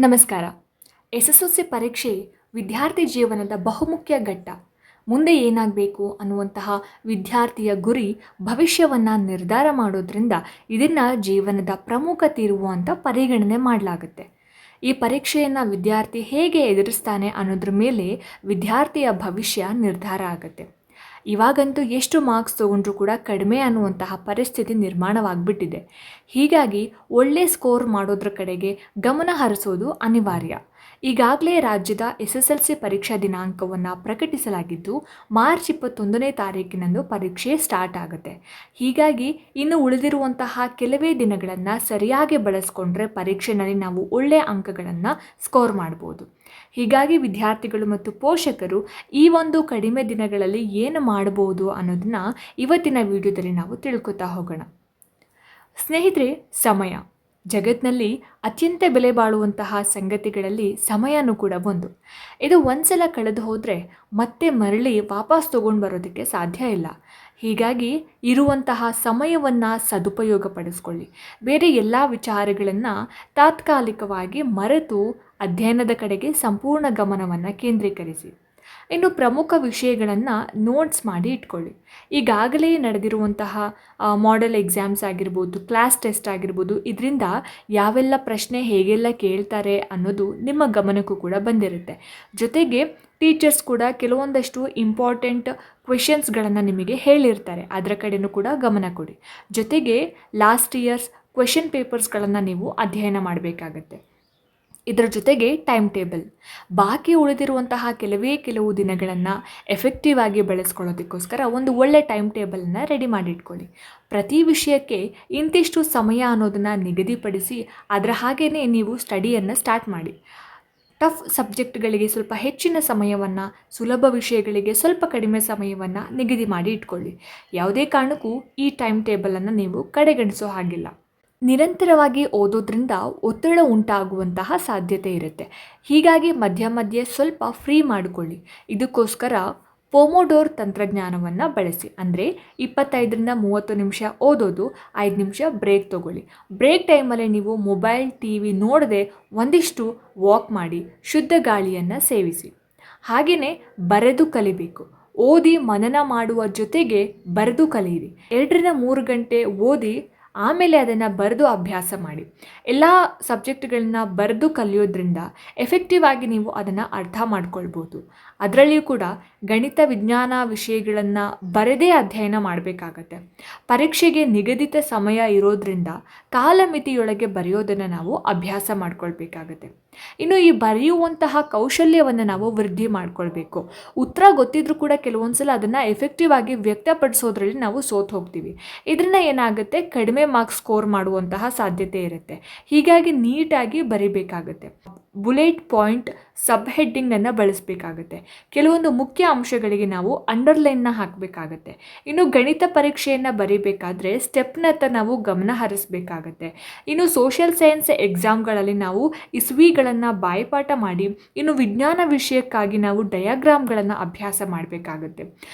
ನಮಸ್ಕಾರ. SSLC ಪರೀಕ್ಷೆ ವಿದ್ಯಾರ್ಥಿ ಜೀವನದ ಬಹುಮುಖ್ಯ ಘಟ್ಟ. ಮುಂದೆ ಏನಾಗಬೇಕು ಅನ್ನುವಂತಹ ವಿದ್ಯಾರ್ಥಿಯ ಗುರಿ ಭವಿಷ್ಯವನ್ನು ನಿರ್ಧಾರ ಮಾಡೋದ್ರಿಂದ ಇದನ್ನು ಜೀವನದ ಪ್ರಮುಖ ತೀರ್ವು ಅಂತ ಪರಿಗಣನೆ ಮಾಡಲಾಗುತ್ತೆ. ಈ ಪರೀಕ್ಷೆಯನ್ನು ವಿದ್ಯಾರ್ಥಿ ಹೇಗೆ ಎದುರಿಸ್ತಾನೆ ಅನ್ನೋದ್ರ ಮೇಲೆ ವಿದ್ಯಾರ್ಥಿಯ ಭವಿಷ್ಯ ನಿರ್ಧಾರ ಆಗುತ್ತೆ. ಇವಾಗಂತೂ ಎಷ್ಟು ಮಾರ್ಕ್ಸ್ ತೊಗೊಂಡ್ರೂ ಕೂಡ ಕಡಿಮೆ ಅನ್ನುವಂತಹ ಪರಿಸ್ಥಿತಿ ನಿರ್ಮಾಣವಾಗಿಬಿಟ್ಟಿದೆ. ಹೀಗಾಗಿ ಒಳ್ಳೆ ಸ್ಕೋರ್ ಮಾಡೋದ್ರ ಕಡೆಗೆ ಗಮನ ಹರಿಸೋದು ಅನಿವಾರ್ಯ. ಈಗಾಗಲೇ ರಾಜ್ಯದ SSLC ಪರೀಕ್ಷಾ ದಿನಾಂಕವನ್ನು ಪ್ರಕಟಿಸಲಾಗಿದ್ದು ಮಾರ್ಚ್ 21ನೇ ತಾರೀಕಿನಂದು ಪರೀಕ್ಷೆ ಸ್ಟಾರ್ಟ್ ಆಗುತ್ತೆ. ಹೀಗಾಗಿ ಇನ್ನು ಉಳಿದಿರುವಂತಹ ಕೆಲವೇ ದಿನಗಳನ್ನು ಸರಿಯಾಗಿ ಬಳಸ್ಕೊಂಡ್ರೆ ಪರೀಕ್ಷೆಯಲ್ಲಿ ನಾವು ಒಳ್ಳೆಯ ಅಂಕಗಳನ್ನು ಸ್ಕೋರ್ ಮಾಡ್ಬೋದು. ಹೀಗಾಗಿ ವಿದ್ಯಾರ್ಥಿಗಳು ಮತ್ತು ಪೋಷಕರು ಈ ಒಂದು ಕಡಿಮೆ ದಿನಗಳಲ್ಲಿ ಏನು ಮಾಡಬಹುದು ಅನ್ನೋದನ್ನ ಇವತ್ತಿನ ವಿಡಿಯೋದಲ್ಲಿ ನಾವು ತಿಳ್ಕೊತಾ ಹೋಗೋಣ. ಸ್ನೇಹಿತರೆ, ಸಮಯ ಜಗತ್ತಿನಲ್ಲಿ ಅತ್ಯಂತ ಬೆಲೆ ಬಾಳುವಂತಹ ಸಂಗತಿಗಳಲ್ಲಿ ಸಮಯನೂ ಕೂಡ ಒಂದು. ಇದು ಒಂದ್ಸಲ ಕಳೆದು ಹೋದರೆ ಮತ್ತೆ ಮರಳಿ ವಾಪಸ್ ತೊಗೊಂಡು ಬರೋದಕ್ಕೆ ಸಾಧ್ಯ ಇಲ್ಲ. ಹೀಗಾಗಿ ಇರುವಂತಹ ಸಮಯವನ್ನು ಸದುಪಯೋಗಪಡಿಸ್ಕೊಳ್ಳಿ. ಬೇರೆ ಎಲ್ಲ ವಿಚಾರಗಳನ್ನು ತಾತ್ಕಾಲಿಕವಾಗಿ ಮರೆತು ಅಧ್ಯಯನದ ಕಡೆಗೆ ಸಂಪೂರ್ಣ ಗಮನವನ್ನು ಕೇಂದ್ರೀಕರಿಸಿ. ಇನ್ನು ಪ್ರಮುಖ ವಿಷಯಗಳನ್ನು ನೋಟ್ಸ್ ಮಾಡಿ ಇಟ್ಕೊಳ್ಳಿ. ಈಗಾಗಲೇ ನಡೆದಿರುವಂತಹ ಮಾಡೆಲ್ ಎಕ್ಸಾಮ್ಸ್ ಆಗಿರ್ಬೋದು, ಕ್ಲಾಸ್ ಟೆಸ್ಟ್ ಆಗಿರ್ಬೋದು, ಇದರಿಂದ ಯಾವೆಲ್ಲ ಪ್ರಶ್ನೆ ಹೇಗೆಲ್ಲ ಕೇಳ್ತಾರೆ ಅನ್ನೋದು ನಿಮ್ಮ ಗಮನಕ್ಕೂ ಕೂಡ ಬಂದಿರುತ್ತೆ. ಜೊತೆಗೆ ಟೀಚರ್ಸ್ ಕೂಡ ಕೆಲವೊಂದಷ್ಟು ಇಂಪಾರ್ಟೆಂಟ್ ಕ್ವೆಶನ್ಸ್ಗಳನ್ನು ನಿಮಗೆ ಹೇಳಿರ್ತಾರೆ, ಅದರ ಕಡೆಯೂ ಕೂಡ ಗಮನ ಕೊಡಿ. ಜೊತೆಗೆ ಲಾಸ್ಟ್ ಇಯರ್ಸ್ ಕ್ವೆಶನ್ ಪೇಪರ್ಸ್ಗಳನ್ನು ನೀವು ಅಧ್ಯಯನ ಮಾಡಬೇಕಾಗತ್ತೆ. ಇದರ ಜೊತೆಗೆ ಟೈಮ್ ಟೇಬಲ್, ಬಾಕಿ ಉಳಿದಿರುವಂತಹ ಕೆಲವು ದಿನಗಳನ್ನು ಎಫೆಕ್ಟಿವ್ ಆಗಿ ಬಳಸ್ಕೊಳ್ಳೋದಕ್ಕೋಸ್ಕರ ಒಂದು ಒಳ್ಳೆ ಟೈಮ್ ಟೇಬಲನ್ನು ರೆಡಿ ಮಾಡಿಟ್ಕೊಳ್ಳಿ. ಪ್ರತಿ ವಿಷಯಕ್ಕೆ ಇಂತಿಷ್ಟು ಸಮಯ ಅನ್ನೋದನ್ನು ನಿಗದಿಪಡಿಸಿ ಅದರ ಹಾಗೆಯೇ ನೀವು ಸ್ಟಡಿಯನ್ನು ಸ್ಟಾರ್ಟ್ ಮಾಡಿ. ಟಫ್ ಸಬ್ಜೆಕ್ಟ್ಗಳಿಗೆ ಸ್ವಲ್ಪ ಹೆಚ್ಚಿನ ಸಮಯವನ್ನು, ಸುಲಭ ವಿಷಯಗಳಿಗೆ ಸ್ವಲ್ಪ ಕಡಿಮೆ ಸಮಯವನ್ನು ನಿಗದಿ ಮಾಡಿ ಇಟ್ಕೊಳ್ಳಿ. ಯಾವುದೇ ಕಾರಣಕ್ಕೂ ಈ ಟೈಮ್ ಟೇಬಲನ್ನು ನೀವು ಕಡೆಗಣಿಸೋ ಹಾಗಿಲ್ಲ. ನಿರಂತರವಾಗಿ ಓದೋದ್ರಿಂದ ಒತ್ತಡ ಉಂಟಾಗುವಂತಹ ಸಾಧ್ಯತೆ ಇರುತ್ತೆ. ಹೀಗಾಗಿ ಮಧ್ಯೆ ಸ್ವಲ್ಪ ಫ್ರೀ ಮಾಡಿಕೊಳ್ಳಿ. ಇದಕ್ಕೋಸ್ಕರ ಪೋಮೋಡೋರ್ ತಂತ್ರಜ್ಞಾನವನ್ನು ಬಳಸಿ. ಅಂದರೆ 25ರಿಂದ 30 ನಿಮಿಷ ಓದೋದು, 5 ನಿಮಿಷ ಬ್ರೇಕ್ ತೊಗೊಳ್ಳಿ. ಬ್ರೇಕ್ ಟೈಮಲ್ಲಿ ನೀವು ಮೊಬೈಲ್, TV ನೋಡದೆ ಒಂದಿಷ್ಟು ವಾಕ್ ಮಾಡಿ, ಶುದ್ಧ ಗಾಳಿಯನ್ನು ಸೇವಿಸಿ. ಹಾಗೆಯೇ ಬರೆದು ಕಲಿಬೇಕು. ಓದಿ ಮನನ ಮಾಡುವ ಜೊತೆಗೆ ಬರೆದು ಕಲಿಯಿರಿ. 2ರಿಂದ 3 ಗಂಟೆ ಓದಿ ಆಮೇಲೆ ಅದನ್ನು ಬರೆದು ಅಭ್ಯಾಸ ಮಾಡಿ. ಎಲ್ಲ ಸಬ್ಜೆಕ್ಟ್ಗಳನ್ನ ಬರೆದು ಕಲಿಯೋದ್ರಿಂದ ಎಫೆಕ್ಟಿವ್ ಆಗಿ ನೀವು ಅದನ್ನು ಅರ್ಥ ಮಾಡ್ಕೊಳ್ಬೋದು. ಅದರಲ್ಲಿಯೂ ಕೂಡ ಗಣಿತ, ವಿಜ್ಞಾನ ವಿಷಯಗಳನ್ನು ಬರೆದೇ ಅಧ್ಯಯನ ಮಾಡಬೇಕಾಗತ್ತೆ. ಪರೀಕ್ಷೆಗೆ ನಿಗದಿತ ಸಮಯ ಇರೋದ್ರಿಂದ ಕಾಲಮಿತಿಯೊಳಗೆ ಬರೆಯೋದನ್ನು ನಾವು ಅಭ್ಯಾಸ ಮಾಡ್ಕೊಳ್ಬೇಕಾಗತ್ತೆ. ಇನ್ನು ಈ ಬರೆಯುವಂತಹ ಕೌಶಲ್ಯವನ್ನು ನಾವು ವೃದ್ಧಿ ಮಾಡ್ಕೊಳ್ಬೇಕು. ಉತ್ತರ ಗೊತ್ತಿದ್ರೂ ಕೂಡ ಕೆಲವೊಂದ್ಸಲ ಅದನ್ನು ಎಫೆಕ್ಟಿವ್ ಆಗಿ ವ್ಯಕ್ತಪಡಿಸೋದ್ರಲ್ಲಿ ನಾವು ಸೋತು ಹೋಗ್ತೀವಿ. ಇದರಿಂದ ಏನಾಗುತ್ತೆ, ಕಡಿಮೆ ಮಾರ್ಕ್ಸ್ ಸ್ಕೋರ್ ಮಾಡುವಂತಹ ಸಾಧ್ಯತೆ ಇರುತ್ತೆ. ಹೀಗಾಗಿ ನೀಟಾಗಿ ಬರಿಬೇಕಾಗುತ್ತೆ. ಬುಲೆಟ್ ಪಾಯಿಂಟ್, ಸಬ್ ಹೆಡ್ಡಿಂಗನ್ನು ಬಳಸಬೇಕಾಗುತ್ತೆ. ಕೆಲವೊಂದು ಮುಖ್ಯ ಅಂಶಗಳಿಗೆ ನಾವು ಅಂಡರ್ಲೈನ್ನ ಹಾಕಬೇಕಾಗತ್ತೆ. ಇನ್ನು ಗಣಿತ ಪರೀಕ್ಷೆಯನ್ನು ಬರೀಬೇಕಾದ್ರೆ ಸ್ಟೆಪ್ನತ್ತ ನಾವು ಗಮನ ಹರಿಸಬೇಕಾಗತ್ತೆ. ಇನ್ನು ಸೋಷಿಯಲ್ ಸೈನ್ಸ್ ಎಕ್ಸಾಮ್ಗಳಲ್ಲಿ ನಾವು ಇಸ್ವಿಗಳನ್ನು ಬಾಯ್ಪಾಠ ಮಾಡಿ, ಇನ್ನು ವಿಜ್ಞಾನ ವಿಷಯಕ್ಕಾಗಿ ನಾವು ಡಯಾಗ್ರಾಮ್ಗಳನ್ನು ಅಭ್ಯಾಸ ಮಾಡಬೇಕಾಗತ್ತೆ.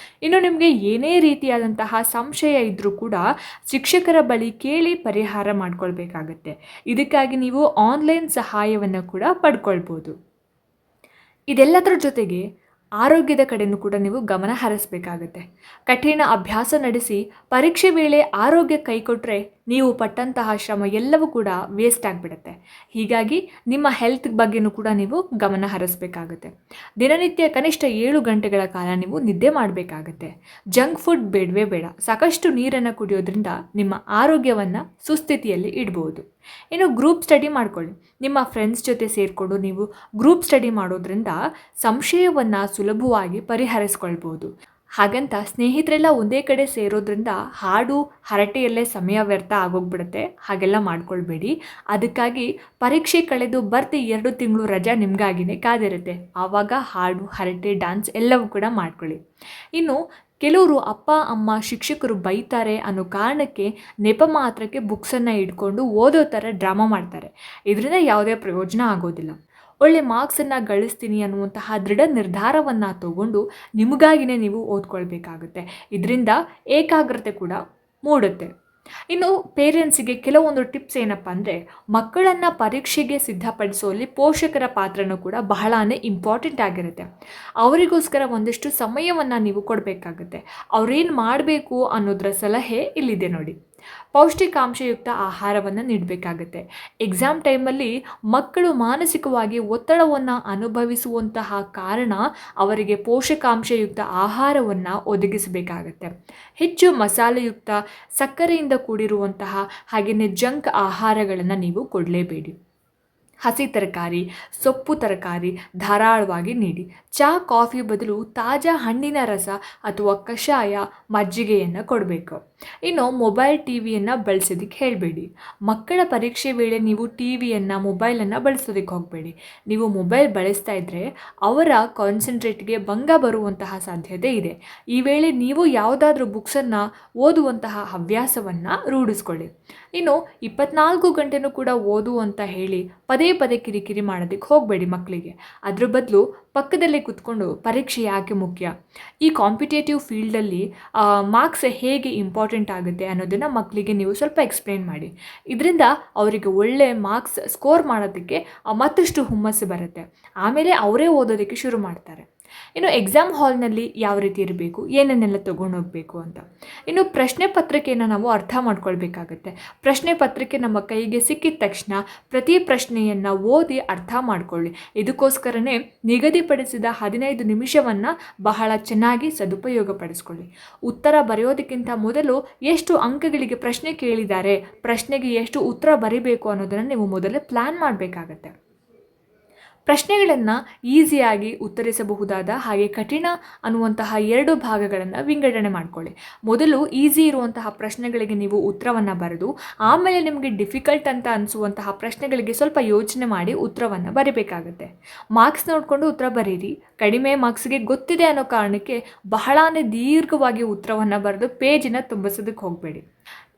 ಇನ್ನು ನಿಮಗೆ ಏನೇ ರೀತಿಯಾದಂತಹ ಸಂಶಯ ಇದ್ದರೂ ಕೂಡ ಶಿಕ್ಷಕರ ಬಳಿ ಕೇಳಿ ಪರಿಹಾರ ಮಾಡ್ಕೊಳ್ಬೇಕಾಗತ್ತೆ. ಇದಕ್ಕಾಗಿ ನೀವು ಆನ್ಲೈನ್ ಸಹಾಯವನ್ನು ಕೂಡ ಪಡ್ಕೊಳ್ಬೋದು. ಇದೆಲ್ಲದರ ಜೊತೆಗೆ ಆರೋಗ್ಯದ ಕಡೆಯೂ ಕೂಡ ನೀವು ಗಮನ ಹರಿಸಬೇಕಾಗತ್ತೆ. ಕಠಿಣ ಅಭ್ಯಾಸ ನಡೆಸಿ ಪರೀಕ್ಷೆ ವೇಳೆ ಆರೋಗ್ಯ ಕೈಕೊಟ್ಟರೆ ನೀವು ಪಟ್ಟಂತಹ ಶ್ರಮ ಎಲ್ಲವೂ ಕೂಡ ವೇಸ್ಟ್ ಆಗಿಬಿಡುತ್ತೆ. ಹೀಗಾಗಿ ನಿಮ್ಮ ಹೆಲ್ತ್ ಬಗ್ಗೆಯೂ ಕೂಡ ನೀವು ಗಮನ ಹರಿಸಬೇಕಾಗತ್ತೆ. ದಿನನಿತ್ಯ ಕನಿಷ್ಠ 7 ಗಂಟೆಗಳ ಕಾಲ ನೀವು ನಿದ್ದೆ ಮಾಡಬೇಕಾಗತ್ತೆ. ಜಂಕ್ ಫುಡ್ ಬೇಡವೇ ಬೇಡ. ಸಾಕಷ್ಟು ನೀರನ್ನು ಕುಡಿಯೋದ್ರಿಂದ ನಿಮ್ಮ ಆರೋಗ್ಯವನ್ನು ಸುಸ್ಥಿತಿಯಲ್ಲಿ ಇಡ್ಬೋದು. ಇನ್ನು ಗ್ರೂಪ್ ಸ್ಟಡಿ ಮಾಡ್ಕೊಳ್ಳಿ. ನಿಮ್ಮ ಫ್ರೆಂಡ್ಸ್ ಜೊತೆ ಸೇರಿಕೊಂಡು ನೀವು ಗ್ರೂಪ್ ಸ್ಟಡಿ ಮಾಡೋದ್ರಿಂದ ಸಂಶಯವನ್ನು ಸುಲಭವಾಗಿ ಪರಿಹರಿಸ್ಕೊಳ್ಬೋದು. ಹಾಗಂತ ಸ್ನೇಹಿತರೆಲ್ಲ ಒಂದೇ ಕಡೆ ಸೇರೋದ್ರಿಂದ ಹಾಡು ಹರಟೆಯಲ್ಲೇ ಸಮಯ ವ್ಯರ್ಥ ಆಗೋಗ್ಬಿಡುತ್ತೆ. ಹಾಗೆಲ್ಲ ಮಾಡ್ಕೊಳ್ಬೇಡಿ. ಅದಕ್ಕಾಗಿ ಪರೀಕ್ಷೆ ಕಳೆದು ಬರ್ತಿ 2 ತಿಂಗಳು ರಜಾ ನಿಮಗಾಗಿನೇ ಕಾದಿರುತ್ತೆ. ಆವಾಗ ಹಾಡು, ಹರಟೆ, ಡ್ಯಾನ್ಸ್ ಎಲ್ಲವೂ ಕೂಡ ಮಾಡ್ಕೊಳ್ಳಿ. ಇನ್ನು ಕೆಲವರು ಅಪ್ಪ ಅಮ್ಮ ಶಿಕ್ಷಕರು ಬೈತಾರೆ ಅನ್ನೋ ಕಾರಣಕ್ಕೆ ನೆಪ ಮಾತ್ರಕ್ಕೆ ಬುಕ್ಸನ್ನು ಇಟ್ಕೊಂಡು ಓದೋ ಥರ ಡ್ರಾಮಾ ಮಾಡ್ತಾರೆ. ಇದರಿಂದ ಯಾವುದೇ ಪ್ರಯೋಜನ ಆಗೋದಿಲ್ಲ. ಒಳ್ಳೆ ಮಾರ್ಕ್ಸನ್ನು ಗಳಿಸ್ತೀನಿ ಅನ್ನುವಂತಹ ದೃಢ ನಿರ್ಧಾರವನ್ನು ತಗೊಂಡು ನಿಮಗಾಗಿಯೇ ನೀವು ಓದ್ಕೊಳ್ಬೇಕಾಗುತ್ತೆ. ಇದರಿಂದ ಏಕಾಗ್ರತೆ ಕೂಡ ಮೂಡುತ್ತೆ. ಇನ್ನು ಪೇರೆಂಟ್ಸಿಗೆ ಕೆಲವೊಂದು ಟಿಪ್ಸ್ ಏನಪ್ಪ ಅಂದರೆ, ಮಕ್ಕಳನ್ನು ಪರೀಕ್ಷೆಗೆ ಸಿದ್ಧಪಡಿಸುವಲ್ಲಿ ಪೋಷಕರ ಪಾತ್ರನೂ ಕೂಡ ಬಹಳನೇ ಇಂಪಾರ್ಟೆಂಟ್ ಆಗಿರುತ್ತೆ. ಅವರಿಗೋಸ್ಕರ ಒಂದಿಷ್ಟು ಸಮಯವನ್ನು ನೀವು ಕೊಡಬೇಕಾಗುತ್ತೆ. ಅವ್ರೇನು ಮಾಡಬೇಕು ಅನ್ನೋದರ ಸಲಹೆ ಇಲ್ಲಿದೆ ನೋಡಿ. ಪೌಷ್ಟಿಕಾಂಶಯುಕ್ತ ಆಹಾರವನ್ನು ನೀಡಬೇಕಾಗುತ್ತೆ. ಎಕ್ಸಾಮ್ ಟೈಮಲ್ಲಿ ಮಕ್ಕಳು ಮಾನಸಿಕವಾಗಿ ಒತ್ತಡವನ್ನು ಅನುಭವಿಸುವಂತಹ ಕಾರಣ ಅವರಿಗೆ ಪೋಷಕಾಂಶಯುಕ್ತ ಆಹಾರವನ್ನು ಒದಗಿಸಬೇಕಾಗತ್ತೆ. ಹೆಚ್ಚು ಮಸಾಲೆಯುಕ್ತ, ಸಕ್ಕರೆಯಿಂದ ಕೂಡಿರುವಂತಹ ಹಾಗೆಯೇ ಜಂಕ್ ಆಹಾರಗಳನ್ನು ನೀವು ಕೊಡಲೇಬೇಡಿ. ಹಸಿ ತರಕಾರಿ, ಸೊಪ್ಪು ತರಕಾರಿ ಧಾರಾಳವಾಗಿ ನೀಡಿ. ಚಹಾ, ಕಾಫಿ ಬದಲು ತಾಜಾ ಹಣ್ಣಿನ ರಸ ಅಥವಾ ಕಷಾಯ, ಮಜ್ಜಿಗೆಯನ್ನು ಕೊಡಬೇಕು. ಇನ್ನು ಮೊಬೈಲ್ ಟಿವಿಯನ್ನು ಬಳಸೋದಕ್ಕೆ ಹೇಳಬೇಡಿ. ಮಕ್ಕಳ ಪರೀಕ್ಷೆ ವೇಳೆ ನೀವು ಟಿವಿಯನ್ನು, ಮೊಬೈಲನ್ನು ಬಳಸೋದಕ್ಕೆ ಹೋಗಬೇಡಿ. ನೀವು ಮೊಬೈಲ್ ಬಳಸ್ತಾ ಇದ್ದರೆ ಅವರ ಕಾನ್ಸಂಟ್ರೇಟ್ಗೆ ಭಂಗ ಬರುವಂತಹ ಸಾಧ್ಯತೆ ಇದೆ. ಈ ವೇಳೆ ನೀವು ಯಾವುದಾದ್ರೂ ಬುಕ್ಸನ್ನು ಓದುವಂತಹ ಹವ್ಯಾಸವನ್ನು ರೂಢಿಸ್ಕೊಳ್ಳಿ. ಇನ್ನು 24 ಗಂಟೆನೂ ಕೂಡ ಓದು ಅಂತ ಹೇಳಿ ಪದೇ ಪದೇ ಕಿರಿಕಿರಿ ಮಾಡೋದಕ್ಕೆ ಹೋಗಬೇಡಿ ಮಕ್ಕಳಿಗೆ. ಅದ್ರ ಬದಲು ಪಕ್ಕದಲ್ಲೇ ಕೂತ್ಕೊಂಡು ಪರೀಕ್ಷೆ ಯಾಕೆ ಮುಖ್ಯ, ಈ ಕಾಂಪಿಟೇಟಿವ್ ಫೀಲ್ಡಲ್ಲಿ ಮಾರ್ಕ್ಸ್ ಹೇಗೆ ಇಂಪಾರ್ಟೆಂಟ್ ಆಗುತ್ತೆ ಅನ್ನೋದನ್ನು ಮಕ್ಕಳಿಗೆ ನೀವು ಸ್ವಲ್ಪ ಎಕ್ಸ್ಪ್ಲೇನ್ ಮಾಡಿ. ಇದರಿಂದ ಅವರಿಗೆ ಒಳ್ಳೆ ಮಾರ್ಕ್ಸ್ ಸ್ಕೋರ್ ಮಾಡೋದಕ್ಕೆ ಮತ್ತಷ್ಟು ಹುಮ್ಮಸ್ಸು ಬರುತ್ತೆ. ಆಮೇಲೆ ಅವರೇ ಓದೋದಕ್ಕೆ ಶುರು ಮಾಡ್ತಾರೆ. ಇನ್ನು ಎಕ್ಸಾಮ್ ಹಾಲ್ನಲ್ಲಿ ಯಾವ ರೀತಿ ಇರಬೇಕು, ಏನನ್ನೆಲ್ಲ ತೊಗೊಂಡೋಗ್ಬೇಕು ಅಂತ. ಇನ್ನು ಪ್ರಶ್ನೆ ಪತ್ರಿಕೆಯನ್ನು ನಾವು ಅರ್ಥ ಮಾಡ್ಕೊಳ್ಬೇಕಾಗತ್ತೆ. ಪ್ರಶ್ನೆ ಪತ್ರಿಕೆ ನಮ್ಮ ಕೈಗೆ ಸಿಕ್ಕಿದ ತಕ್ಷಣ ಪ್ರತಿ ಪ್ರಶ್ನೆಯನ್ನು ಓದಿ ಅರ್ಥ ಮಾಡ್ಕೊಳ್ಳಿ. ಇದಕ್ಕೋಸ್ಕರನೇ ನಿಗದಿಪಡಿಸಿದ 15 ನಿಮಿಷವನ್ನು ಬಹಳ ಚೆನ್ನಾಗಿ ಸದುಪಯೋಗಪಡಿಸ್ಕೊಳ್ಳಿ. ಉತ್ತರ ಬರೆಯೋದಕ್ಕಿಂತ ಮೊದಲು ಎಷ್ಟು ಅಂಕಗಳಿಗೆ ಪ್ರಶ್ನೆ ಕೇಳಿದ್ದಾರೆ, ಪ್ರಶ್ನೆಗೆ ಎಷ್ಟು ಉತ್ತರ ಬರೀಬೇಕು ಅನ್ನೋದನ್ನು ನೀವು ಮೊದಲೇ ಪ್ಲ್ಯಾನ್ ಮಾಡಬೇಕಾಗತ್ತೆ. ಪ್ರಶ್ನೆಗಳನ್ನು ಈಸಿಯಾಗಿ ಉತ್ತರಿಸಬಹುದಾದ ಹಾಗೆ ಕಠಿಣ ಅನ್ನುವಂತಹ 2 ಭಾಗಗಳನ್ನು ವಿಂಗಡಣೆ ಮಾಡಿಕೊಳ್ಳಿ. ಮೊದಲು ಈಸಿ ಇರುವಂತಹ ಪ್ರಶ್ನೆಗಳಿಗೆ ನೀವು ಉತ್ತರವನ್ನು ಬರೆದು, ಆಮೇಲೆ ನಿಮಗೆ ಡಿಫಿಕಲ್ಟ್ ಅಂತ ಅನಿಸುವಂತಹ ಪ್ರಶ್ನೆಗಳಿಗೆ ಸ್ವಲ್ಪ ಯೋಚನೆ ಮಾಡಿ ಉತ್ತರವನ್ನು ಬರೀಬೇಕಾಗುತ್ತೆ. ಮಾರ್ಕ್ಸ್ ನೋಡಿಕೊಂಡು ಉತ್ತರ ಬರೀರಿ. ಕಡಿಮೆ ಮಾರ್ಕ್ಸ್ಗೆ ಗೊತ್ತಿದೆ ಅನ್ನೋ ಕಾರಣಕ್ಕೆ ಬಹಳನೇ ದೀರ್ಘವಾಗಿ ಉತ್ತರವನ್ನು ಬರೆದು ಪೇಜಿನ ತುಂಬಿಸೋದಕ್ಕೆ ಹೋಗಬೇಡಿ.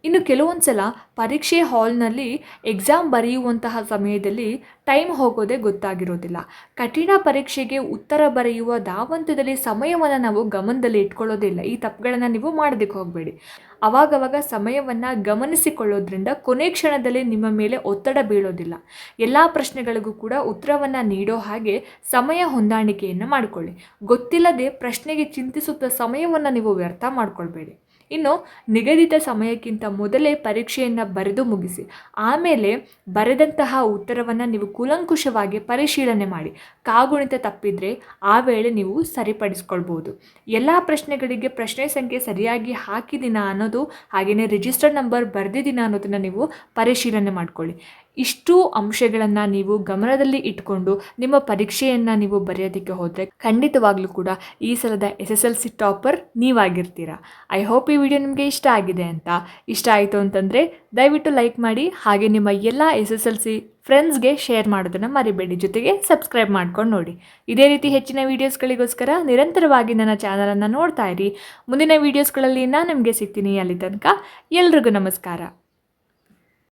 ಇನ್ನು ಕೆಲವೊಂದು ಸಲ ಪರೀಕ್ಷೆ ಹಾಲ್ನಲ್ಲಿ ಎಕ್ಸಾಮ್ ಬರೆಯುವಂತಹ ಸಮಯದಲ್ಲಿ ಟೈಮ್ ಹೋಗೋದೇ ಗೊತ್ತಾಗಿರೋದಿಲ್ಲ. ಕಠಿಣ ಪರೀಕ್ಷೆಗೆ ಉತ್ತರ ಬರೆಯುವ ಧಾವಂತದಲ್ಲಿ ಸಮಯವನ್ನು ನಾವು ಗಮನದಲ್ಲಿ ಇಟ್ಕೊಳ್ಳೋದಿಲ್ಲ. ಈ ತಪ್ಪುಗಳನ್ನು ನೀವು ಮಾಡೋದಕ್ಕೆ ಹೋಗಬೇಡಿ. ಅವಾಗವಾಗ ಸಮಯವನ್ನು ಗಮನಿಸಿಕೊಳ್ಳೋದ್ರಿಂದ ಕೊನೆ ಕ್ಷಣದಲ್ಲಿ ನಿಮ್ಮ ಮೇಲೆ ಒತ್ತಡ ಬೀಳೋದಿಲ್ಲ. ಎಲ್ಲ ಪ್ರಶ್ನೆಗಳಿಗೂ ಕೂಡ ಉತ್ತರವನ್ನು ನೀಡೋ ಹಾಗೆ ಸಮಯ ಹೊಂದಾಣಿಕೆಯನ್ನು ಮಾಡಿಕೊಳ್ಳಿ. ಗೊತ್ತಿಲ್ಲದೆ ಪ್ರಶ್ನೆಗೆ ಚಿಂತಿಸುತ್ತ ಸಮಯವನ್ನು ನೀವು ವ್ಯರ್ಥ ಮಾಡಿಕೊಳ್ಬೇಡಿ. ಇನ್ನು ನಿಗದಿತ ಸಮಯಕ್ಕಿಂತ ಮೊದಲೇ ಪರೀಕ್ಷೆಯನ್ನು ಬರೆದು ಮುಗಿಸಿ. ಆಮೇಲೆ ಬರೆದಂತಹ ಉತ್ತರವನ್ನು ನೀವು ಕೂಲಂಕುಷವಾಗಿ ಪರಿಶೀಲನೆ ಮಾಡಿ. ಕಾಗುಣಿತ ತಪ್ಪಿದರೆ ಆ ವೇಳೆ ನೀವು ಸರಿಪಡಿಸ್ಕೊಳ್ಬೋದು. ಎಲ್ಲ ಪ್ರಶ್ನೆಗಳಿಗೆ ಪ್ರಶ್ನೆ ಸಂಖ್ಯೆ ಸರಿಯಾಗಿ ಹಾಕಿದ್ದೀನಾ ಅನ್ನೋದು, ಹಾಗೆಯೇ ರಿಜಿಸ್ಟರ್ ನಂಬರ್ ಬರೆದಿದ್ದೀನಾ ಅನ್ನೋದನ್ನು ನೀವು ಪರಿಶೀಲನೆ ಮಾಡಿಕೊಳ್ಳಿ. ಇಷ್ಟು ಅಂಶಗಳನ್ನು ನೀವು ಗಮನದಲ್ಲಿ ಇಟ್ಕೊಂಡು ನಿಮ್ಮ ಪರೀಕ್ಷೆಯನ್ನು ನೀವು ಬರೆಯೋದಕ್ಕೆ ಹೋದರೆ ಖಂಡಿತವಾಗ್ಲೂ ಕೂಡ ಈ ಸಲದ SSLC ಟಾಪರ್ ನೀವಾಗಿರ್ತೀರಾ. ಐ ಹೋಪ್ ಈ ವಿಡಿಯೋ ನಿಮಗೆ ಇಷ್ಟ ಆಗಿದೆ ಅಂತ. ಇಷ್ಟ ಆಯಿತು ಅಂತಂದರೆ ದಯವಿಟ್ಟು ಲೈಕ್ ಮಾಡಿ, ಹಾಗೆ ನಿಮ್ಮ ಎಲ್ಲ SSLC ಫ್ರೆಂಡ್ಸ್ಗೆ ಶೇರ್ ಮಾಡೋದನ್ನು ಮರಿಬೇಡಿ. ಜೊತೆಗೆ ಸಬ್ಸ್ಕ್ರೈಬ್ ಮಾಡ್ಕೊಂಡು ನೋಡಿ. ಇದೇ ರೀತಿ ಹೆಚ್ಚಿನ ವೀಡಿಯೋಸ್ಗಳಿಗೋಸ್ಕರ ನಿರಂತರವಾಗಿ ನನ್ನ ಚಾನಲನ್ನು ನೋಡ್ತಾ ಇರಿ. ಮುಂದಿನ ವೀಡಿಯೋಸ್ಗಳಲ್ಲಿ ನಾನು ನಿಮಗೆ ಸಿಗ್ತೀನಿ. ಅಲ್ಲಿ ತನಕ ಎಲ್ರಿಗೂ ನಮಸ್ಕಾರ.